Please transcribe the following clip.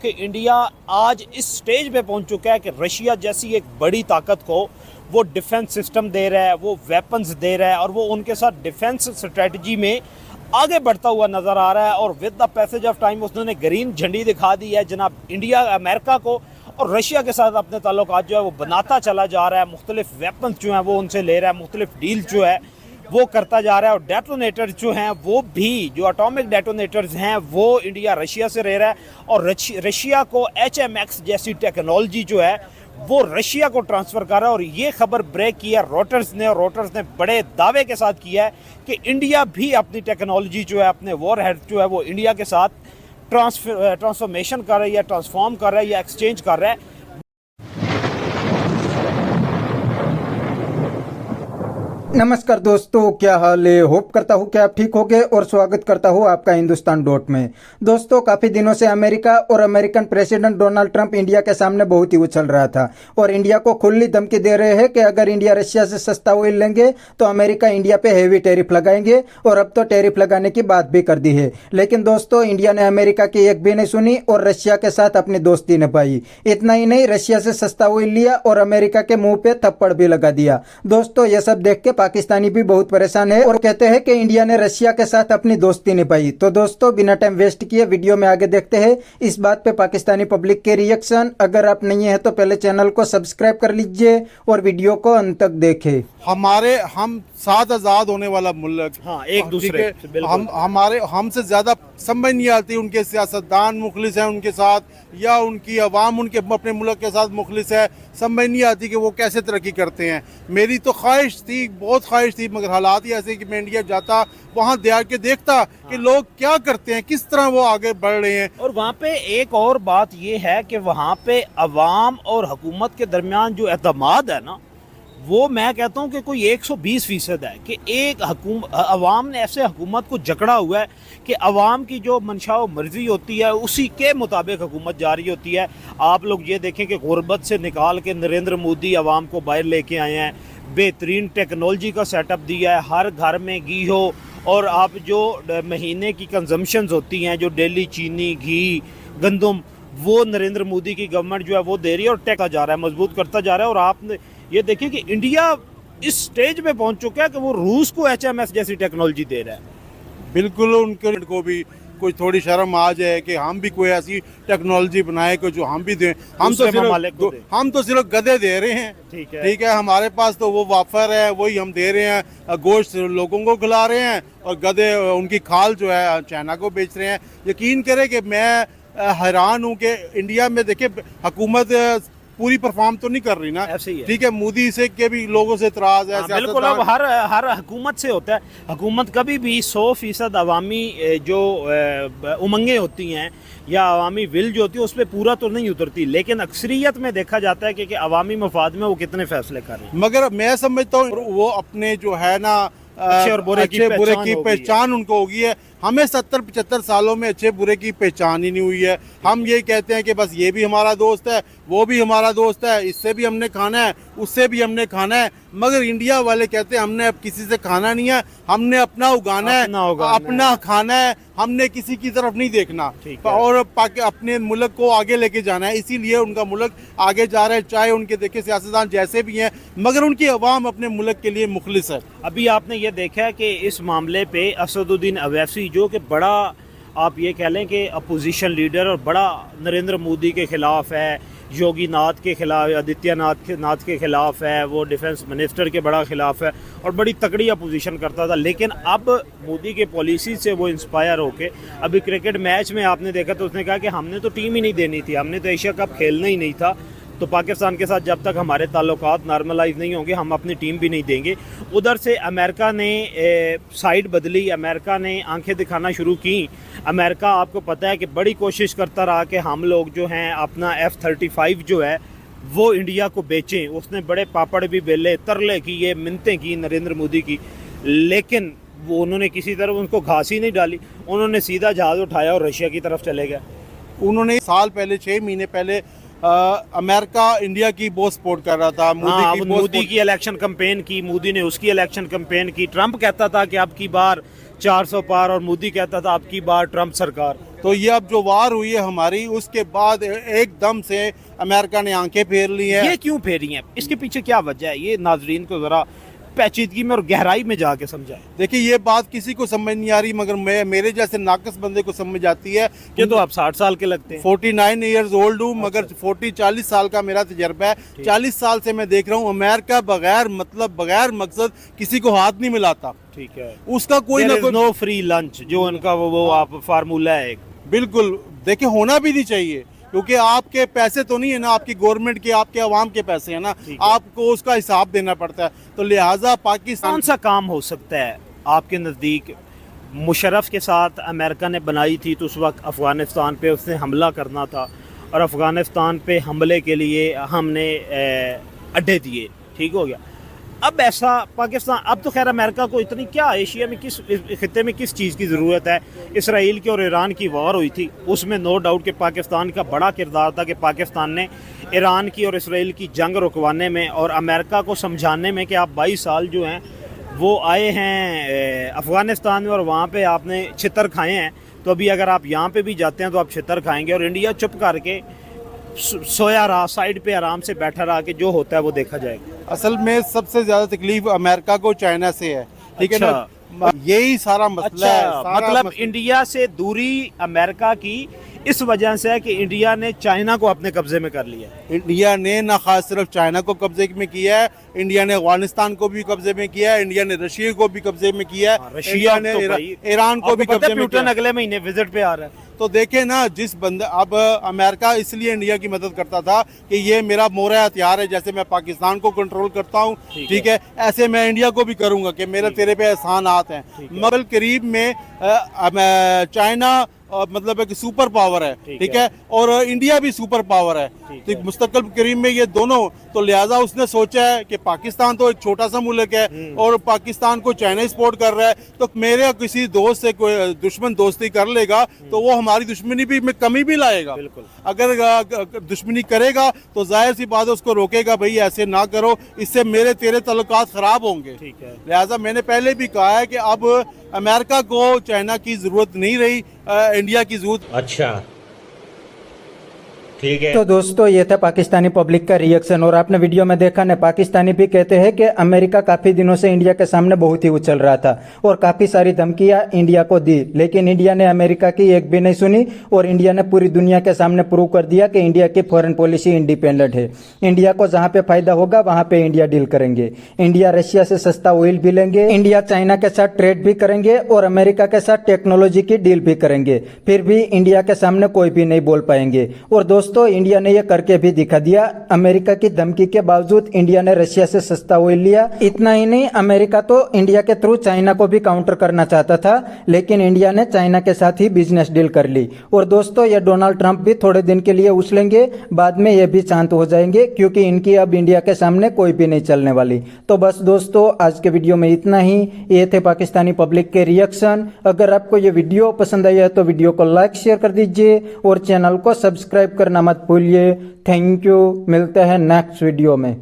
कि इंडिया आज इस स्टेज पे पहुंच चुका है कि रशिया जैसी एक बड़ी ताकत को वो डिफेंस सिस्टम दे रहा है, वो वेपन्स दे रहा है और वो उनके साथ डिफेंस स्ट्रेटजी में आगे बढ़ता हुआ नज़र आ रहा है। और with the passage of time उसने ग्रीन झंडी दिखा दी है जनाब इंडिया अमेरिका को, और रशिया के साथ अपने ताल्लुकात जो है वो बनाता चला जा रहा है। मुख्तलिफ वेपन्स जो हैं वो उनसे ले रहा है, मुख्तलिफ डील जो है वो करता जा रहा है। और डेटोनेटर्स जो हैं वो भी, जो एटॉमिक डेटोनेटर्स हैं वो इंडिया रशिया से ले रहा है। और रशिया को HMX जैसी टेक्नोलॉजी जो है वो रशिया को ट्रांसफ़र कर रहा है। और ये खबर ब्रेक की है रोटर्स ने, और रोटर्स ने बड़े दावे के साथ किया है कि इंडिया भी अपनी टेक्नोलॉजी जो है, अपने वॉर हेड जो है वो इंडिया के साथ ट्रांसफॉर्मेशन कर रहा है या ट्रांसफॉर्म कर रहा है या एक्सचेंज कर रहा है। नमस्कार दोस्तों, क्या हाल है। होप करता हूँ कि आप ठीक होंगे और स्वागत करता हूँ आपका हिंदुस्तान डॉट में। दोस्तों, काफ़ी दिनों से अमेरिका और American president Donald Trump India के सामने बहुत ही उछल रहा था और इंडिया को खुली धमकी दे रहे हैं कि अगर इंडिया रशिया से सस्ता ऑयल लेंगे तो अमेरिका इंडिया पे हेवी टैरिफ लगाएंगे, और अब तो टैरिफ लगाने की बात भी कर दी है। लेकिन दोस्तों, इंडिया ने अमेरिका की एक भी नहीं सुनी और रशिया के साथ अपनी दोस्ती निभाई। इतना ही नहीं, रशिया से सस्ता ऑयल लिया और अमेरिका के मुंह पे थप्पड़ भी लगा दिया। दोस्तों, ये सब देख के पाकिस्तानी भी बहुत परेशान है और कहते हैं कि इंडिया ने रशिया के साथ अपनी दोस्ती निभाई। तो दोस्तों, बिना टाइम वेस्ट किए वीडियो में आगे देखते हैं इस बात पे पाकिस्तानी पब्लिक के रिएक्शन। अगर आप नहीं है तो पहले चैनल को सब्सक्राइब कर लीजिए और वीडियो को अंत तक देखें। हम साथ आजाद होने वाला मुल्क, हाँ, एक दूसरे हमसे ज्यादा समझ नहीं आती उनके सियासतदान मुखलिस हैं उनके साथ, या उनकी अवाम उनके अपने मुल्क के साथ मुखलिस है। समझ नहीं आती कि वो कैसे तरक्की करते हैं। मेरी तो ख्वाहिश थी, बहुत ख्वाहिश थी, मगर हालात ही ऐसे कि मैं इंडिया जाता, वहाँ के देखता कि लोग क्या करते हैं, किस तरह वो आगे बढ़ रहे हैं। और वहाँ पे एक और बात ये है कि वहाँ पे अवाम और हुकूमत के दरमियान जो एतमाद है ना, वो मैं कहता हूँ कि कोई 120% है कि एक अवाम ने ऐसे हुकूमत को जकड़ा हुआ है कि अवाम की जो मंशा व मर्जी होती है उसी के मुताबिक हुकूमत जारी होती है। आप लोग ये देखें कि गुर्बत से निकाल के नरेंद्र मोदी अवाम को बाहर लेके आए हैं, बेहतरीन टेक्नोलॉजी का सेटअप दिया है, हर घर में घी हो, और आप जो महीने की कंजम्पशंस होती हैं, जो डेली चीनी, घी, गंदम, वो नरेंद्र मोदी की गवर्नमेंट जो है वो दे रही है और टेका जा रहा है, मजबूत करता जा रहा है। और आपने ये देखिए कि इंडिया इस स्टेज पे पहुंच चुका है कि वो रूस को HMS जैसी टेक्नोलॉजी दे रहा है। बिल्कुल, उनके को भी कोई थोड़ी शर्म आ जाए कि हम भी कोई ऐसी टेक्नोलॉजी बनाए कि जो हम भी दें। हम तो सिर्फ गधे दे रहे हैं, ठीक है। हमारे पास तो वो वाफर है, वही हम दे रहे हैं, गोश्त लोगों को खिला रहे हैं, और गधे उनकी खाल जो है चाइना को बेच रहे हैं। यकीन करें कि मैं हैरान हूँ कि इंडिया में देखिए हुकूमत पूरी परफॉर्म तो नहीं कर रही ना, ठीक है। मोदी से के भी लोगों से इतराज है। बिल्कुल, अब हर हुकूमत से होता है। हुकूमत कभी भी 100% अवामी जो उमंगें होती हैं या अवामी विल जो होती है उस पर पूरा तो नहीं उतरती, लेकिन अक्सरियत में देखा जाता है कि अवामी मफाद में वो कितने फैसले कर रहे हैं। मगर मैं समझता हूँ वो अपने जो है ना अच्छे और बुरे की पहचान उनको होगी है। हमें 70-75 सालों में अच्छे बुरे की पहचान ही नहीं हुई है। हम ये कहते हैं कि बस ये भी हमारा दोस्त है, वो भी हमारा दोस्त है, इससे भी हमने खाना है, उससे भी हमने खाना है। मगर इंडिया वाले कहते हैं हमने अब किसी से खाना नहीं है, हमने अपना उगाना है, अपना खाना है, हमने किसी की तरफ नहीं देखना और अपने मुल्क को आगे लेके जाना है। इसीलिए उनका मुल्क आगे जा रहा है, चाहे उनके देखे सियासतदान जैसे भी हैं, मगर उनकी अवाम अपने मुल्क के लिए मुखलिस है। अभी आपने ये देखा है कि इस मामले पे असदुद्दीन अवैसी जो कि बड़ा, आप ये कह लें कि अपोजिशन लीडर और बड़ा नरेंद्र मोदी के ख़िलाफ़ है, योगी नाथ के ख़िलाफ़, आदित्यनाथ के ख़िलाफ़ है, वो डिफेंस मिनिस्टर के बड़ा ख़िलाफ़ है और बड़ी तकड़ी अपोजिशन करता था। लेकिन अब मोदी के पॉलिसी से वो इंस्पायर होके अभी क्रिकेट मैच में आपने देखा तो उसने कहा कि हमने तो टीम ही नहीं देनी थी, हमने तो एशिया कप खेलना ही नहीं था, तो पाकिस्तान के साथ जब तक हमारे ताल्लुकात नॉर्मलाइज नहीं होंगे हम अपनी टीम भी नहीं देंगे। उधर से अमेरिका ने साइड बदली, अमेरिका ने आंखें दिखाना शुरू की। अमेरिका, आपको पता है कि बड़ी कोशिश करता रहा कि हम लोग जो हैं अपना F-35 जो है वो इंडिया को बेचें। उसने बड़े पापड़ भी बेले, तरले किए, मिन्नतें की नरेंद्र मोदी की, लेकिन वो उन्होंने किसी तरह उनको घास ही नहीं डाली। उन्होंने सीधा जहाज़ उठाया और रशिया की तरफ चले गए। उन्होंने साल पहले, 6 महीने पहले अमेरिका इंडिया की बहुत सपोर्ट कर रहा था। मोदी की इलेक्शन कैंपेन की, मोदी ने उसकी इलेक्शन कैंपेन की। ट्रंप कहता था कि अब की बार 400 पार और मोदी कहता था अब की बार ट्रंप सरकार। तो ये अब जो वार हुई है हमारी, उसके बाद एकदम से अमेरिका ने आंखें फेर ली हैं। ये क्यों फेरी हैं, इसके पीछे क्या वजह है, ये नाजरीन को जरा पेचीदगी में और गहराई में जाके समझाएं। देखिए ये बात किसी को समझ नहीं आ रही, मगर मेरे जैसे नाकस बंदे को समझ आती है। ये तो आप 60 साल के लगते हैं। 49 ईयर्स ओल्ड हूँ, मगर 40 साल का मेरा तजर्बा है। 40 साल से मैं देख रहा हूँ अमेरिका बगैर मतलब बगैर मकसद किसी को हाथ नहीं मिलाता। ठीक है, उसका कोई ना कोई नो फ्री लंच जो उनका वो आप फार्मूला है एक। बिल्कुल, देखिए होना भी नहीं चाहिए, क्योंकि आपके पैसे तो नहीं है ना, आपकी गवर्नमेंट के, आपके अवाम के पैसे हैं ना, आपको उसका हिसाब देना पड़ता है। तो लिहाजा पाकिस्तान कौन सा काम हो सकता है आपके नज़दीक? मुशर्रफ के साथ अमेरिका ने बनाई थी तो उस वक्त अफ़गानिस्तान पे उसने हमला करना था और अफ़गानिस्तान पे हमले के लिए हमने अड्डे दिए, ठीक हो गया। अब ऐसा पाकिस्तान, अब तो खैर अमेरिका को इतनी क्या एशिया में किस खित्ते में किस चीज़ की ज़रूरत है। इसराइल की और ईरान की वॉर हुई थी, उसमें नो डाउट कि पाकिस्तान का बड़ा किरदार था कि पाकिस्तान ने ईरान की और इसराइल की जंग रुकवाने में और अमेरिका को समझाने में कि आप 22 साल जो हैं वो आए हैं अफ़गानिस्तान में और वहाँ पे आपने छितर खाए हैं, तो अभी अगर आप यहाँ पे भी जाते हैं तो आप छितर खाएंगे। और इंडिया चुप करके सोया रहा, साइड पे आराम से बैठा रहा कि जो होता है वो देखा जाएगा। असल में सबसे ज्यादा तकलीफ अमेरिका को चाइना से है, ठीक है ना, यही सारा मसला है। सारा मतलब इंडिया से दूरी अमेरिका की इस वजह से है कि इंडिया ने चाइना को अपने कब्जे में कर लिया। इंडिया ने ना खास सिर्फ चाइना को कब्जे में किया है, इंडिया ने अफगानिस्तान को भी कब्जे में किया है, इंडिया ने रशिया को भी कब्जे में किया है, रशिया ने तो ईरान को भी कब्जे में किया। अगले महीने विजिट पे आ रहा है। तो देखे ना, जिस बंदे अब अमेरिका इसलिए इंडिया की मदद करता था कि ये मेरा मोरा हथियार है, जैसे मैं पाकिस्तान को कंट्रोल करता हूँ, ठीक है, ऐसे मैं इंडिया को भी करूंगा कि मेरे तेरे पे एहसानात हैं। मगर करीब में चाइना मतलब है कि सुपर पावर है, ठीक है, और इंडिया भी सुपर पावर है, तो मुस्तकबिल करीब में ये दोनों, तो लिहाजा उसने सोचा है कि पाकिस्तान तो एक छोटा सा मुल्क है और पाकिस्तान को चाइना सपोर्ट कर रहा है, तो मेरे किसी दोस्त से कोई दुश्मन दोस्ती कर लेगा तो वो हमारी दुश्मनी भी में कमी भी लाएगा। अगर दुश्मनी करेगा तो जाहिर सी बात है उसको रोकेगा, भाई ऐसे ना करो, इससे मेरे तेरे ताल्लुकात खराब होंगे। लिहाजा मैंने पहले भी कहा है कि अब अमेरिका को चाइना की जरूरत नहीं रही, इंडिया की जरूरत। अच्छा ठीक है। तो दोस्तों ये था पाकिस्तानी पब्लिक का रिएक्शन और आपने वीडियो में देखा ना, पाकिस्तानी भी कहते हैं कि अमेरिका काफी दिनों से इंडिया के सामने बहुत ही उछल रहा था और काफी सारी धमकियां इंडिया को दी, लेकिन इंडिया ने अमेरिका की एक भी नहीं सुनी और इंडिया ने पूरी दुनिया के सामने प्रूव कर दिया कि इंडिया की फॉरेन पॉलिसी इंडिपेंडेंट है। इंडिया को जहां पे फायदा होगा वहां पे इंडिया डील करेंगे, इंडिया रशिया से सस्ता ऑयल भी लेंगे, इंडिया चाइना के साथ ट्रेड भी करेंगे और अमेरिका के साथ टेक्नोलॉजी की डील भी करेंगे, फिर भी इंडिया के सामने कोई भी नहीं बोल पाएंगे। और दोस्तों इंडिया ने यह करके भी दिखा दिया, अमेरिका की धमकी के बावजूद इंडिया ने रशिया से सस्ता ऑयल लिया। इतना ही नहीं, अमेरिका तो इंडिया के थ्रू चाइना को भी काउंटर करना चाहता था, लेकिन इंडिया ने चाइना के साथ ही बिजनेस डील कर ली। और दोस्तों ये डोनाल्ड ट्रंप भी थोड़े दिन के लिए उछलेंगे, बाद में ये भी शांत हो जाएंगे, क्योंकि इनकी अब इंडिया के सामने कोई भी नहीं चलने वाली। तो बस दोस्तों आज के वीडियो में इतना ही। ये थे पाकिस्तानी पब्लिक के रिएक्शन। अगर आपको ये वीडियो पसंद आई है तो वीडियो को लाइक शेयर कर दीजिए और चैनल को सब्सक्राइब करना मत भूलिए। थैंक यू, मिलते हैं नेक्स्ट वीडियो में।